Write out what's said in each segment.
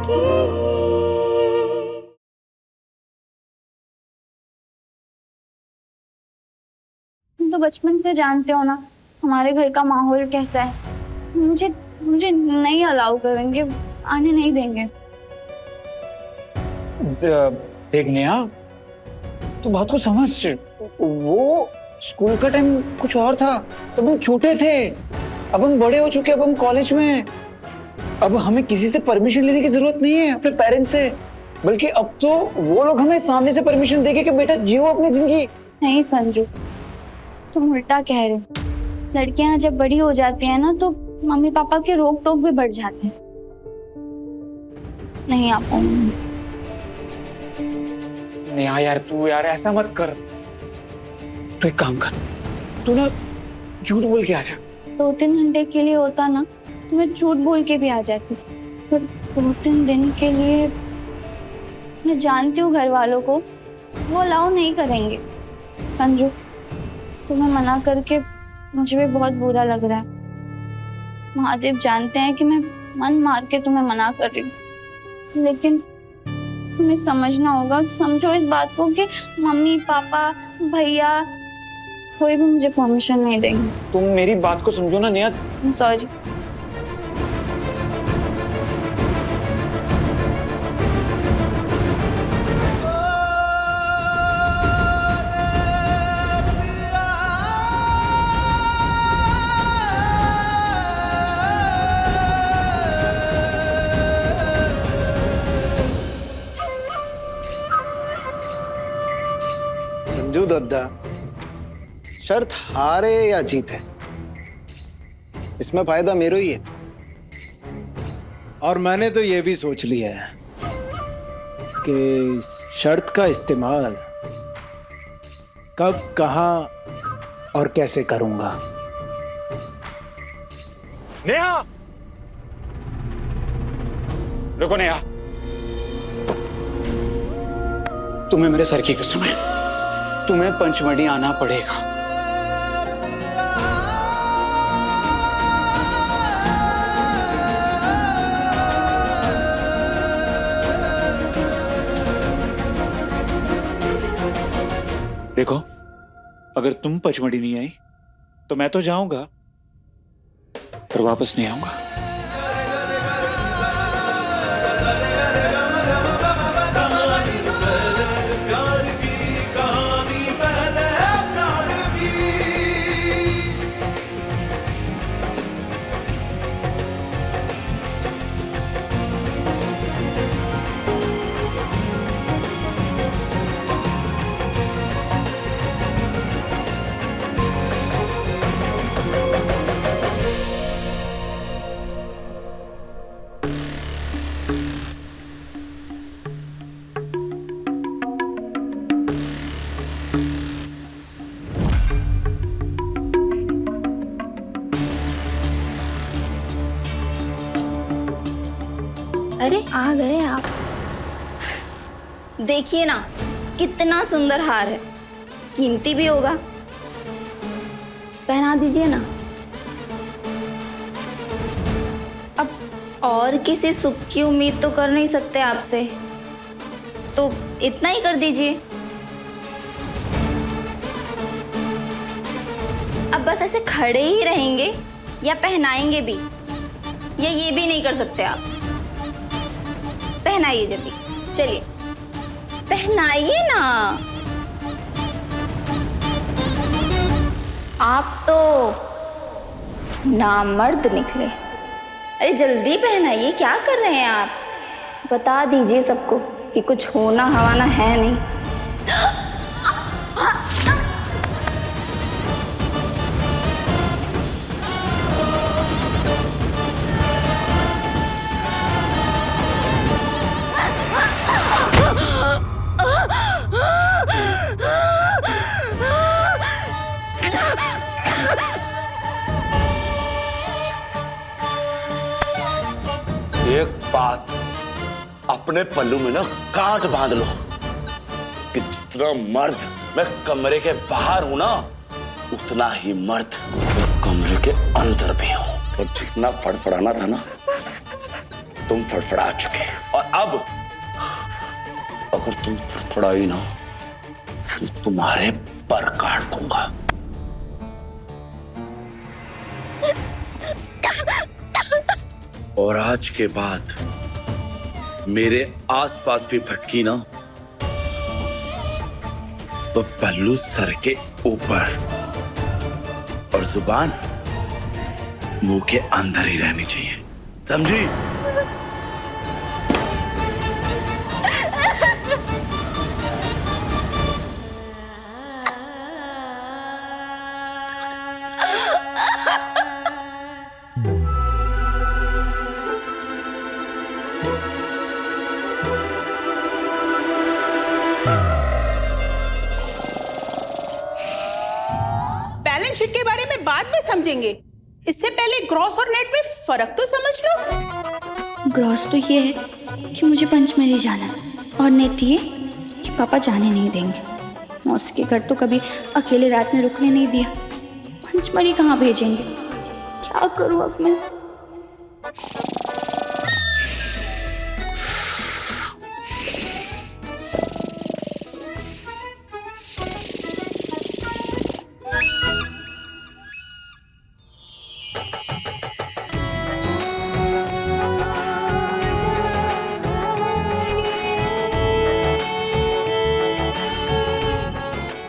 तुम तो बचपन से जानते हो ना हमारे घर का माहौल कैसा है। मुझे मुझे नहीं अलाउ करेंगे, आने नहीं देंगे। देख नेहा, तू बात को समझ। वो स्कूल का टाइम कुछ और था, तब हम छोटे थे। अब हम बड़े हो चुके, अब हम कॉलेज में। अब हमें किसी से परमिशन लेने की जरूरत नहीं है अपने पेरेंट्स से, बल्कि अब तो वो लोग हमें सामने से परमिशन देंगे कि बेटा जियो अपनी जिंदगी। नहीं संजू, तुम उल्टा कह रहे हो। लड़कियां जब बड़ी हो जाती हैं ना तो मम्मी पापा के रोक टोक भी बढ़ जाते हैं। नहीं आ पाऊंगी। नेहा यार, तू यार ऐसा मत कर। तू एक काम कर, तू ना झूठ बोल के आ जा। 2-3 घंटे के लिए होता ना तो मैं झूठ बोल के भी आ जाती, पर 2-3 दिन के लिए मैं जानती हूँ घर वालों को, वो अलाउ नहीं करेंगे। संजू, तुम्हें मना करके मुझे भी बहुत बुरा लग रहा है। महादेव जानते हैं कि मैं मन मार के तुम्हें मना कर रही हूँ, लेकिन तुम्हें समझना होगा। समझो इस बात को कि मम्मी पापा भैया कोई भी मुझे परमिशन नहीं देंगे। तुम मेरी बात को समझो ना नेहा। सॉरी। संजू दद्दा, शर्त हारे या जीते, इसमें फायदा मेरा ही है। और मैंने तो ये भी सोच लिया है कि इस शर्त का इस्तेमाल कब, कहां और कैसे करूंगा। नेहा, रुको नेहा। तुम्हें मेरे सर की कसम है, तुम्हें पंचमढ़ी आना पड़ेगा। देखो, अगर तुम पंचमढ़ी नहीं आई तो मैं तो जाऊंगा, पर वापस नहीं आऊंगा। अरे आ गए आप। देखिए ना कितना सुंदर हार है, कीमती भी होगा। पहना दीजिए ना। अब और किसी सुख की उम्मीद तो कर नहीं सकते आपसे, तो इतना ही कर दीजिए। अब बस ऐसे खड़े ही रहेंगे या पहनाएंगे भी, या ये भी नहीं कर सकते आप? पहनाइए जल्दी, चलिए पहनाइए ना। आप तो नामर्द निकले। अरे जल्दी पहनाइए, क्या कर रहे हैं आप? बता दीजिए सबको कि कुछ होना हवाना है नहीं। एक बात अपने पल्लू में ना गांठ बांध लो कि जितना मर्द मैं कमरे के बाहर हूं ना, उतना ही मर्द मैं कमरे के अंदर भी हूं। और जितना फड़फड़ाना था ना, तुम फड़फड़ा चुके और अब अगर तुम फड़फड़ाई ना फिर तुम्हारे पर काट दूंगा। और आज के बाद मेरे आसपास भी भटकी ना तो पल्लू सर के ऊपर और जुबान मुंह के अंदर ही रहनी चाहिए, समझी? बैलेंस शीट के बारे में बाद में समझेंगे, इससे पहले ग्रॉस और नेट में फर्क तो समझ लो। ग्रॉस तो ये है कि मुझे पंचमढ़ी जाना है और नेट ये कि पापा जाने नहीं देंगे। मौसी के घर तो कभी अकेले रात में रुकने नहीं दिया, पंचमढ़ी कहाँ भेजेंगे? क्या करूँ अब मैं?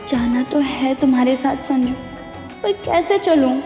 जाना तो है तुम्हारे साथ संजू, पर कैसे चलूं?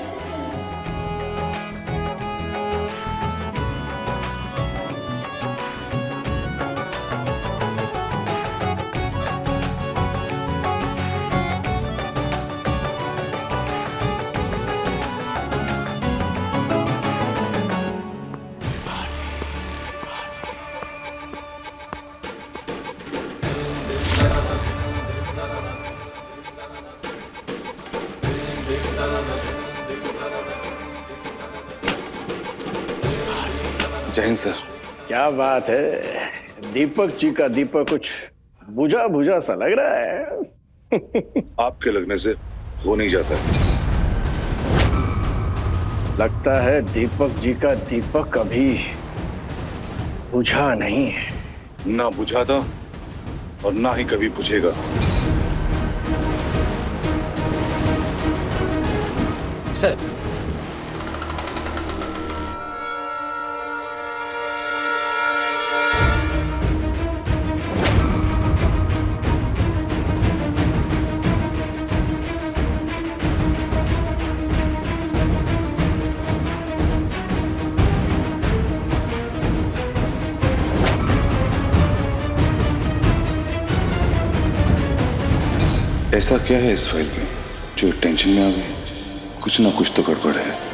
जय हिंद सर। क्या बात है, दीपक जी का दीपक कुछ बुझा बुझा सा लग रहा है। आपके लगने से हो नहीं जाता है। लगता है दीपक जी का दीपक अभी बुझा नहीं है। ना बुझा था और ना ही कभी बुझेगा। सर ऐसा क्या है इस फाइल में जो टेंशन में आ गई? कुछ ना कुछ तो गड़बड़ है।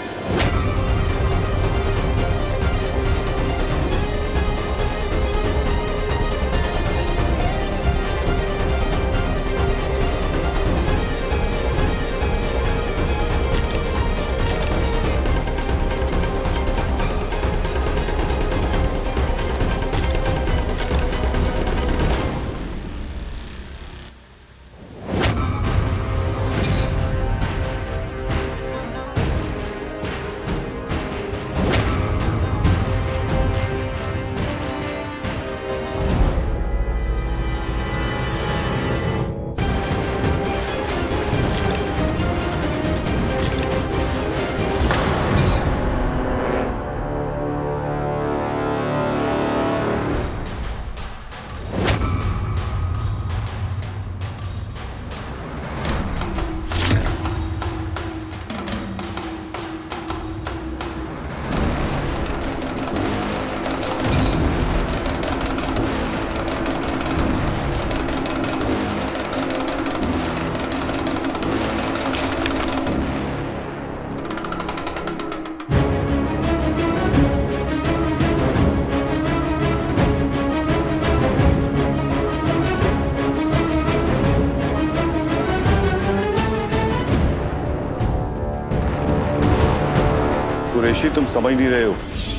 कुरैशी, तुम समझ नहीं रहे हो।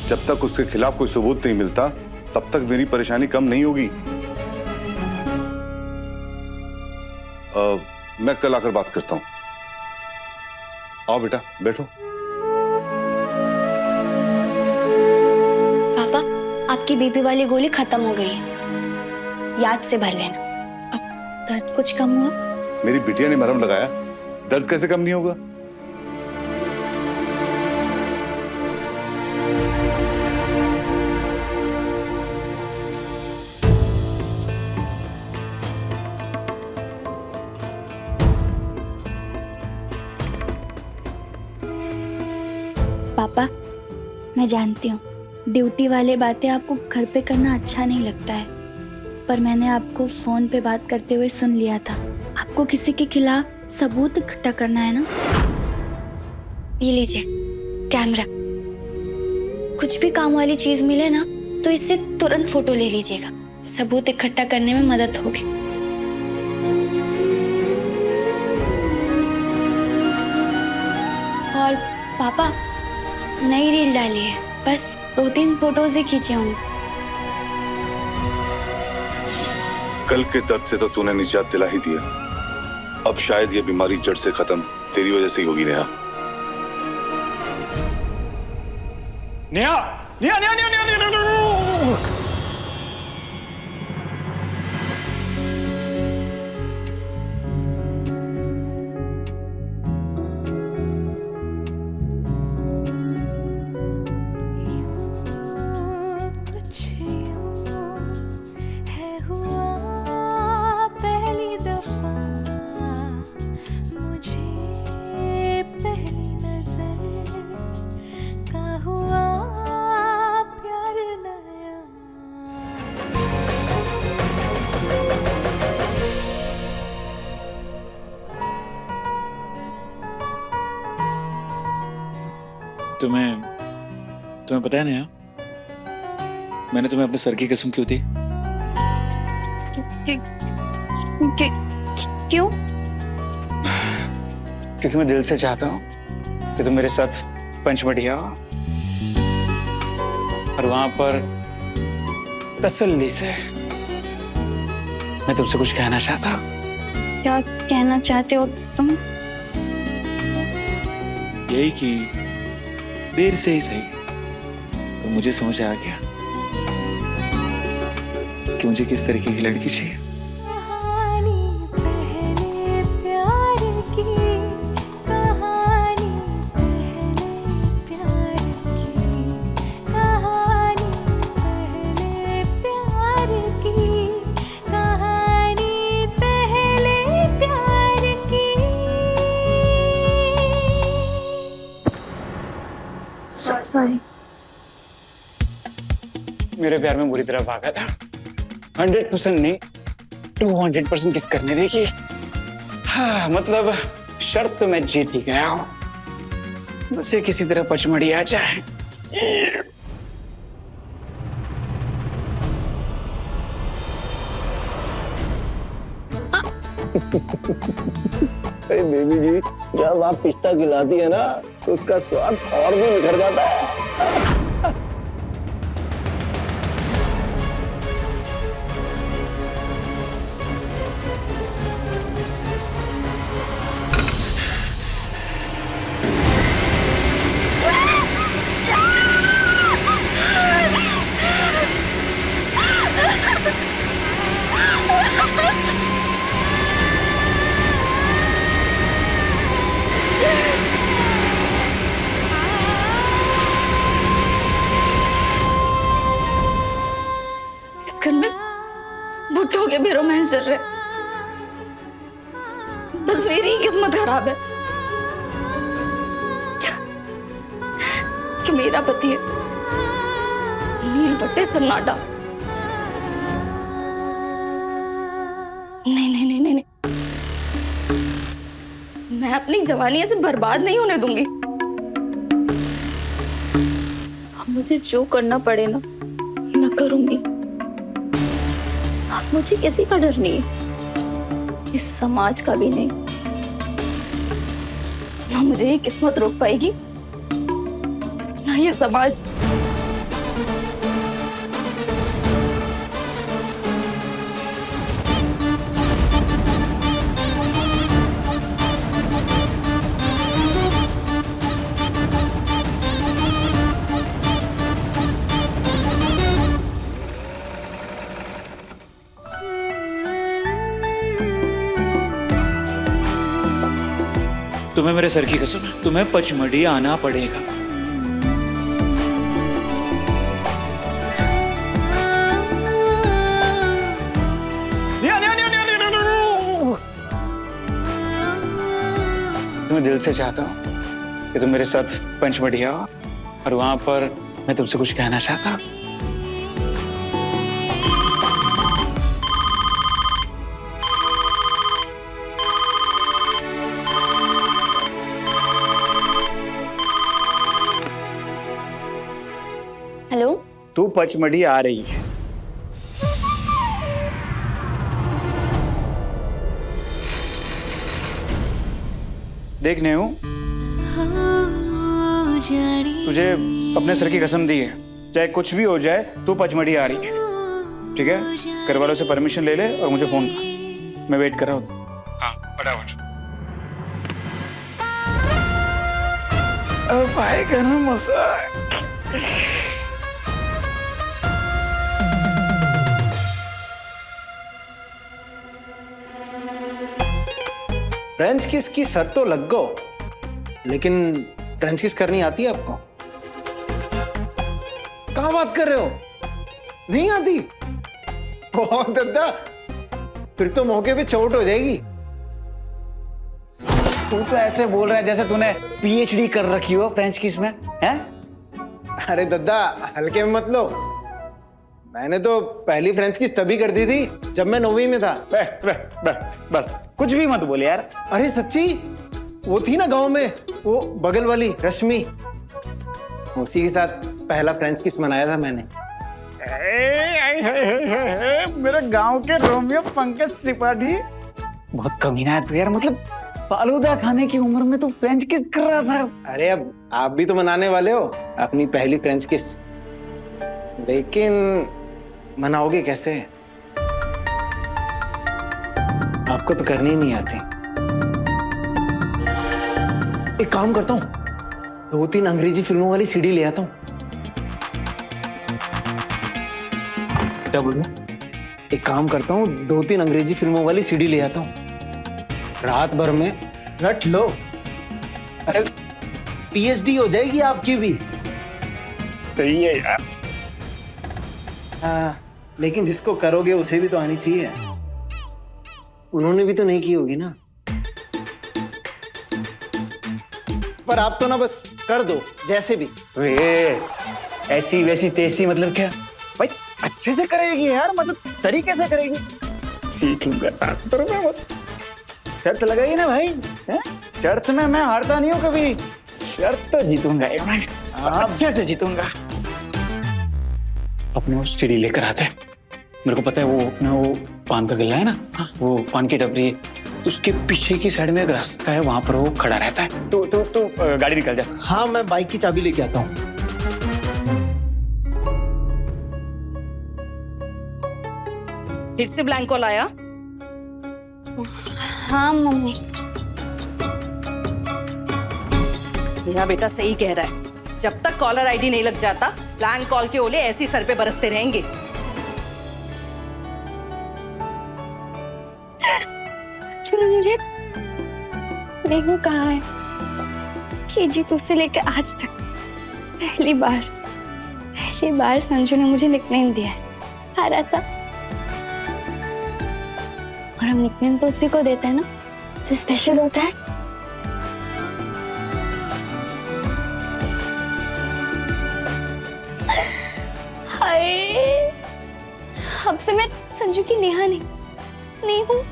जब तक उसके खिलाफ कोई सबूत नहीं मिलता तब तक मेरी परेशानी कम नहीं होगी। मैं कल आकर बात करता हूं। आओ बेटा, बैठो। पापा आपकी बीपी वाली गोली खत्म हो गई है, याद से भर लेना। अब दर्द कुछ कम हुआ? मेरी बिटिया ने मरहम लगाया, दर्द कैसे कम नहीं होगा? पापा, मैं जानती हूँ ड्यूटी वाले बातें आपको घर पे करना अच्छा नहीं लगता है, पर मैंने आपको फोन पे बात करते हुए सुन लिया था। आपको किसी के खिलाफ सबूत इकट्ठा करना है ना? ये लीजिए कैमरा। कुछ भी काम वाली चीज मिले ना तो इससे तुरंत फोटो ले लीजिएगा, सबूत इकट्ठा करने में मदद होगी। और पापा, नई रील डाली है, बस 2-3 फोटोज ही खींचे होंगे। कल के दर्द से तो तूने निजात दिला ही दिया, अब शायद ये बीमारी जड़ से खत्म तेरी वजह से ही होगी नेहा। नेहा, नेहा, नेहा, नेहा, नेहा, नेहा, नेहा। तुम्हें पता है नेहा, मैंने तुम्हें अपने सर की कसम क्यों दी? क्यों? क्योंकि मैं दिल से चाहता हूँ कि तुम मेरे साथ पंचमढ़ी आओ और वहां पर तसल्ली से मैं तुमसे कुछ कहना चाहता हूँ। क्या कहना चाहते हो तुम? यही कि देर से ही सही तो मुझे समझ आ गया कि मुझे किस तरीके की लड़की चाहिए। सॉरी। मेरे प्यार में बुरी तरह भागा था। 100% नहीं, 200% किस करने देखी। हाँ, मतलब शर्त तो मैं जीत ही गया हूँ, मुझे किसी तरह पचमढ़ी आ जाए। अरे बेबी जी, जब आप पिस्ता खिलाती है ना तो उसका स्वाद और भी निखर जाता है। घर में बुड्ढों के भी रोमांस चल रहे, बस मेरी ही किस्मत खराब है कि मेरा पति है नील बट्टे सन्नाटा। नहीं नहीं नहीं नहीं नहीं, मैं अपनी जवानी ऐसे बर्बाद नहीं होने दूंगी। अब मुझे जो करना पड़े ना मैं करूंगी। अब मुझे किसी का डर नहीं है, इस समाज का भी नहीं। ना मुझे ये किस्मत रोक पाएगी ना ये समाज। तुम्हें मेरे सर की कसम है, तुम्हें पचमढ़ी आना पड़ेगा। मैं दिल से चाहता हूँ कि तुम मेरे साथ पंचमढ़ी आओ और वहां पर मैं तुमसे कुछ कहना चाहता हूँ। हेलो। तू पचमढ़ी आ रही है। देखने हूँ तुझे अपने सर की कसम दी है, चाहे कुछ भी हो जाए तू पचमढ़ी आ रही है, ठीक है? घर वालों से परमिशन ले ले और मुझे फोन कर, मैं वेट कर रहा हूँ। हाँ फटाफट। अब आएगा ना मजा। फ्रेंच किस की सद तो लग गो, लेकिन फ्रेंच किस करनी आती है आपको? कहाँ बात कर रहे हो? नहीं आती? ओह दादा, फिर तो मौके पे चोट हो जाएगी। तू तो ऐसे बोल रहा है जैसे तूने पीएचडी कर रखी हो फ्रेंच किस में, हैं? अरे दादा हल्के में मत लो, मैंने तो पहली फ्रेंच किस तभी कर दी थी जब मैं 9वीं में था। बस कुछ भी मत बोले यार। अरे सच्ची, वो थी ना गांव में, वो बगल वाली रश्मि, उसी के साथ पहला फ्रेंच किस मनाया था मैंने। मेरे गांव के रोमियो पंकज त्रिपाठी, बहुत कमीना है तू यार। मतलब फालूदा खाने की उम्र में तू फ्रेंच किस कर रहा था। अरे अब आप भी तो मनाने वाले हो अपनी पहली फ्रेंच किस, लेकिन मनाओगे कैसे? आपको तो करनी ही नहीं आती। एक काम करता हूं, 2-3 अंग्रेजी फिल्मों वाली सीडी ले आता हूं। क्या बोल रहा? एक काम करता हूं, 2-3 अंग्रेजी फिल्मों वाली सीडी ले आता हूं, रात भर में रट लो। अरे पीएचडी हो जाएगी आपकी भी। सही है यार। हाँ, लेकिन जिसको करोगे उसे भी तो आनी चाहिए। उन्होंने भी तो नहीं की होगी ना। पर आप तो ना बस कर दो जैसे भी। वे ऐसी वैसी तेसी मतलब क्या भाई? अच्छे से करेगी यार, मतलब तरीके से करेगी। सीख लूंगा मैं। शर्त लगाई ना भाई, हैं? शर्त में मैं हारता नहीं हूँ कभी, शर्त तो जीतूंगा मैं। अच्छे से जीतूंगा। अपने वो सीढ़ी लेकर आते हैं। मेरे को पता है वो अपना वो पान का गल्ला है ना, हाँ, वो पान की डबरी है, उसके पीछे की साइड में एक रास्ता है, वहां पर वो खड़ा रहता है। तो गाड़ी निकल जा। हाँ मैं बाइक की चाबी लेके आता हूँ। फिर से ब्लैंक कॉल आया? हाँ मम्मी। मेरा बेटा सही कह रहा है, जब तक कॉलर आईडी नहीं लग जाता ब्लैंक कॉल के ओले ऐसी सर पे बरसते रहेंगे। चलो मुझे देखो कहाँ है, केजी 2 से लेकर आज तक पहली बार संजू ने मुझे निकनेम दिया है, प्यारा सा। और हम निकनेम तो उसी को देते हैं ना जो स्पेशल होता है। हाय, अब से मैं संजू की नेहा नहीं हूँ।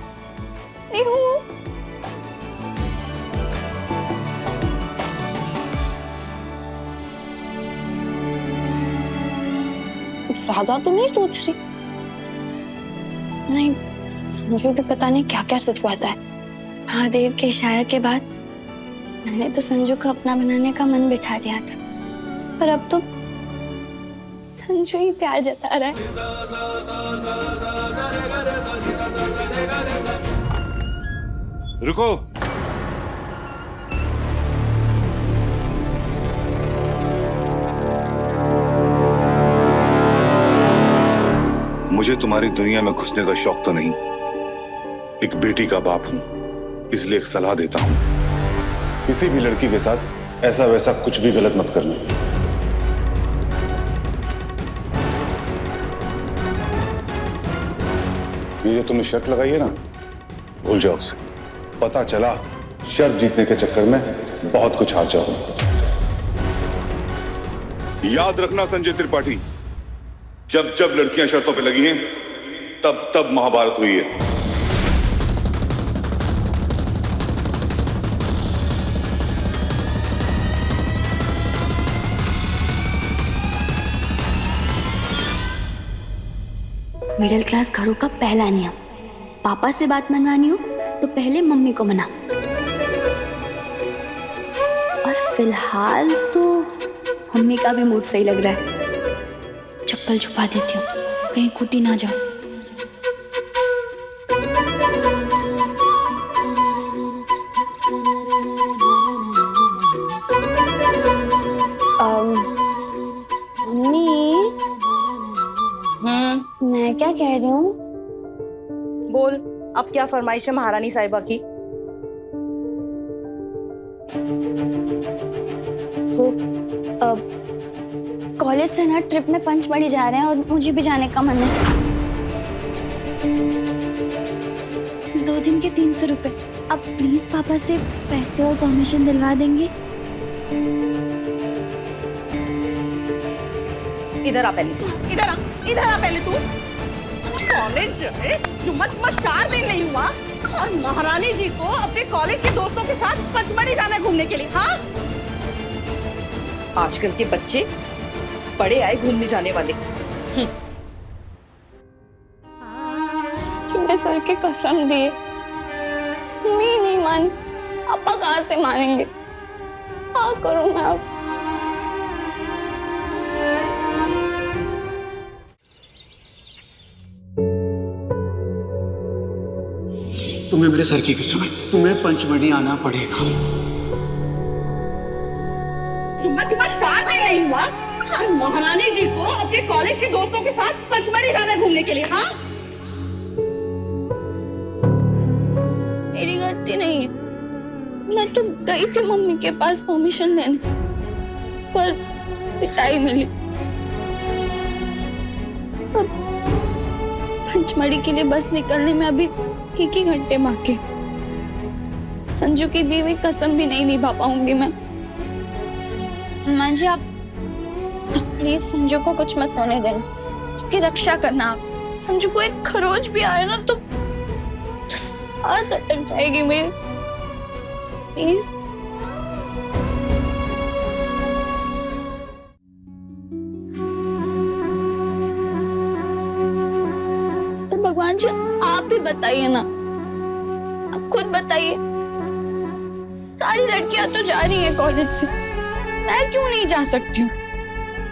ज्यादा तो नहीं सोच रही। नहीं, संजू भी पता नहीं क्या क्या सोचवाता है। महादेव के इशारे के बाद मैंने तो संजू को अपना बनाने का मन बिठा लिया था, पर अब तो संजू ही प्यार जता रहा है। रुको। मुझे तुम्हारी दुनिया में घुसने का शौक तो नहीं, एक बेटी का बाप हूं, इसलिए एक सलाह देता हूं। किसी भी लड़की के साथ ऐसा वैसा कुछ भी गलत मत करना। ये जो तुमने शर्त लगाई है ना, भूल जाओ उसे। पता चला शर्त जीतने के चक्कर में बहुत कुछ हार जाओ। याद रखना संजय त्रिपाठी, जब जब लड़कियां शर्तों पे लगी हैं, तब तब महाभारत हुई है। मिडिल क्लास घरों का पहला नियम, पापा से बात मनवानी हो तो पहले मम्मी को मना। और फिलहाल तो मम्मी का भी मूड सही लग रहा है। चप्पल छुपा देती हूँ, कहीं कुटी ना जाओ। मैं क्या कह रही हूँ? बोल, अब क्या फरमाइश है महारानी साहिबा की? वो कॉलेज से ना ट्रिप में पंचमढ़ी जा रहे हैं और मुझे भी जाने का मन है। 2 दिन के 300 रुपए। अब प्लीज पापा से पैसे और परमिशन दिलवा देंगे? इधर आ पहले तू, इधर आ पहले तू। कॉलेज जुम्मा 4 दिन नहीं हुआ और महारानी जी को अपने कॉलेज के दोस्तों के साथ पंचमढ़ी जाना है घूमने के लिए। हाँ, आजकल के बच्चे बड़े आए घूमने जाने वाले। मैं सर के कसम दिए, मैं नहीं मानी, पापा कहाँ से मानेंगे? क्या करूं मैं अब? तुम्हें मेरे सर की कसम है, तुम्हें पंचमढ़ी आना पड़ेगा। जुम्मा 4 दिन नहीं हुआ और महारानी जी को अपने कॉलेज के दोस्तों के साथ पंचमढ़ी जाना है घूमने के लिए। हाँ, मेरी गलती नहीं है, मैं तो गई थी मम्मी के पास परमिशन लेने, पर पिटाई मिली। अब पंचमढ़ी के लिए बस निकलने में अभी 1 ही घंटे बाकी। संजू की दी हुई कसम भी नहीं निभा पाऊंगी मैं। मां जी, आप प्लीज संजू को कुछ मत होने देना, उसकी रक्षा करना। आप संजू को एक खरोच भी आए ना तो सांस अटक जाएगी मेरी। प्लीज। भगवान जी, आप भी बताइए ना, आप खुद बताइए। सारी लड़कियां तो जा रही हैं कॉलेज से, मैं क्यों नहीं जा सकती हूँ?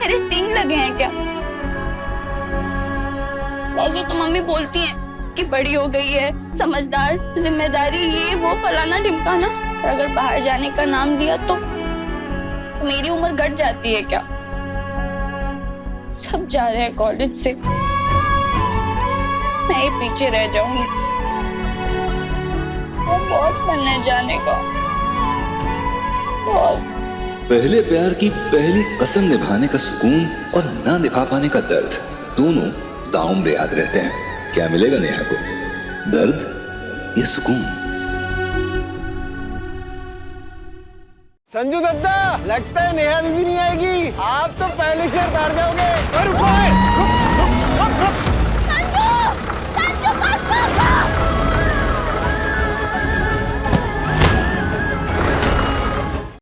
मेरे सींग लगे हैं क्या? वैसे तो मम्मी बोलती हैं कि बड़ी हो गई है, समझदार, जिम्मेदारी, ये वो फलाना ढिमकाना। और अगर बाहर जाने का नाम लिया तो मेरी उम्र घट जाती है क्या? सब जा रहे हैं कॉलेज से, मैं ही पीछे रह जाऊंगी। वो बहुत मन है जाने का, बहुत। पहले प्यार की पहली कसम निभाने का सुकून और ना निभा पाने का दर्द, दोनों ताउम्र याद रहते हैं। क्या मिलेगा नेहा को, दर्द या सुकून? संजू दत्ता, लगता है नेहा दीदी नहीं आएगी। आप तो पहले से हार जाओगे।